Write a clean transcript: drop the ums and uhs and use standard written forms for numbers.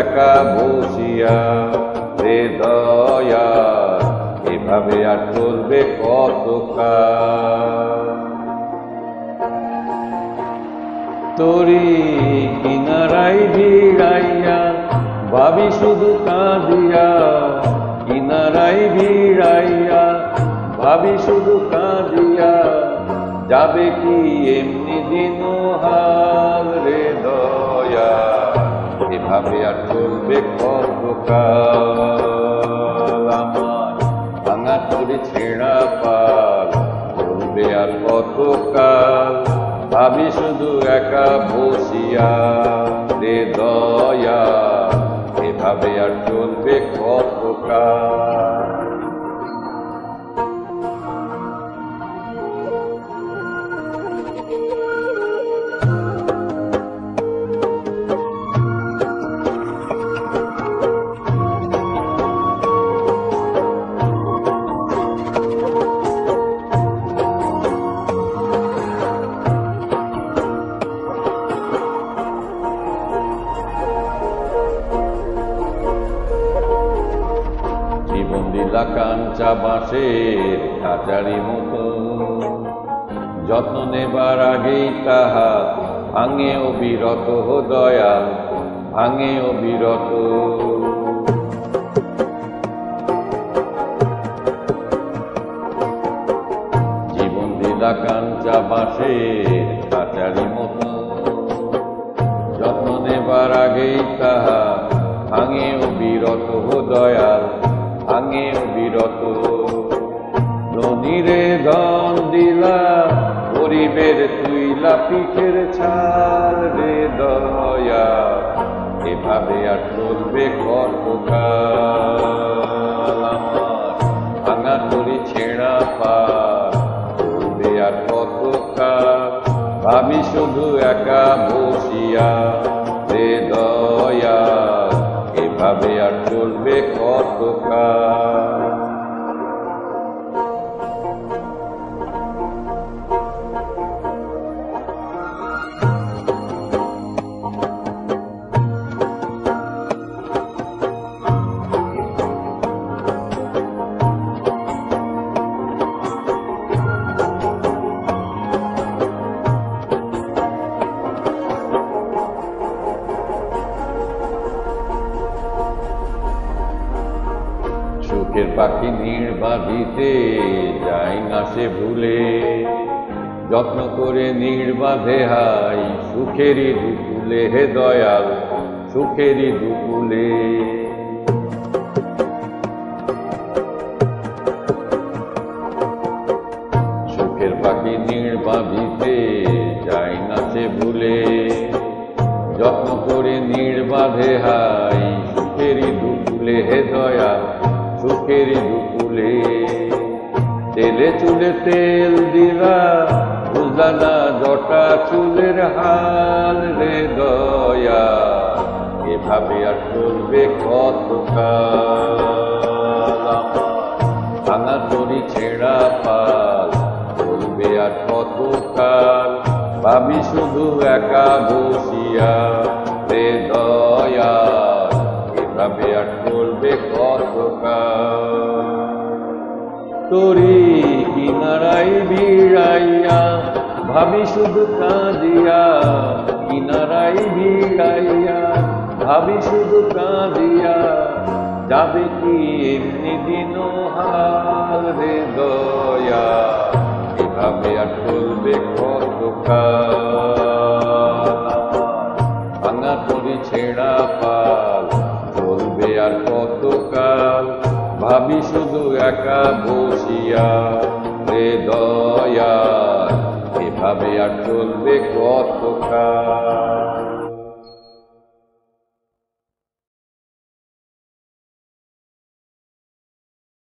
একা বসিয়া রে দয়া, এভাবে আর চলবে কতকাল। তোরি কিনারাই ভিড়াইয়া ভাবি শুধু কাঁদিয়া, কিনারাই ভিড়াইয়া ভাবি শুধু কাঁদিয়া, যাবে কি এমনি দিন হাল রে দয়া, এভাবে আর চলবে কতকাল। আমার ভাঙা তরি ছেঁড়া পাল চলবে আর কতকাল, ভাবি শুধু একা বসিয়া রে দয়া, এভাবে আর চলবে কতকাল। জীবন দিলা কাঞ্চা বাঁশের খাঁচারি মতো, যত্ন নেবার আগেই তাহা ভাঙে অবিরত দয়াল, ভাঙে অবিরত। জীবন দিলা কাঞ্চা বাঁশের খাঁচারি মতো, যত্ন নেবার আগেই তাহা ভাঙে অবিরত দয়াল, ভাঙে অবিরত। ধনীরে ধন দিলা গরিবের তুইলা পিঠের ছাল রে দয়া, এভাবে আর চলবে কতকাল। আমার ভাঙা তরি ছেঁড়া পাল চলবে আর কতকাল, ভাবি শুধু একা বসিয়া রে দয়া, এভাবে আর চলবে কতকাল। সুখের পাখি নীড় বাঁধিতে যায় না সে ভুলে, যত্ন করে নীড় বাঁধে হাই সুখেরই দুকুলে হে দয়াল, সুখেরই দুকুলে। সুখের পাখি নীড় বাঁধিতে যায় না সে ভুলে, যত্ন করে নীড় বাঁধে হাই সুখেরই দুকুলে হে দয়াল, সুখেরই দুকুলে। তেলে চুলে তেল দিলা বুঝলা না জটা চুলের হাল রে দয়া, এভাবে আর চলবে কতকাল। ভাঙা তরি ছেঁড়া পাল চলবে আর কতকাল, ভাবি শুধু একা বসিয়া রে দয়া, এভাবে আর চলবে কতকাল। তরি কিনারাই ভিড়াইয়া ভাবি শুধু কাঁদিয়া, কিনারাই ভিড়াইয়া ভাবি শুধু কাঁদিয়া, যাবে কি এমনি দিন হাল রে দয়া, এভাবে আর চলবে কতকাল। ভাঙা তরি ছেঁড়া পাল চলবে আর কতকাল, ভাবি শুধু একা বসিয়া রে দয়া, এভাবে আর চলবে কতকাল।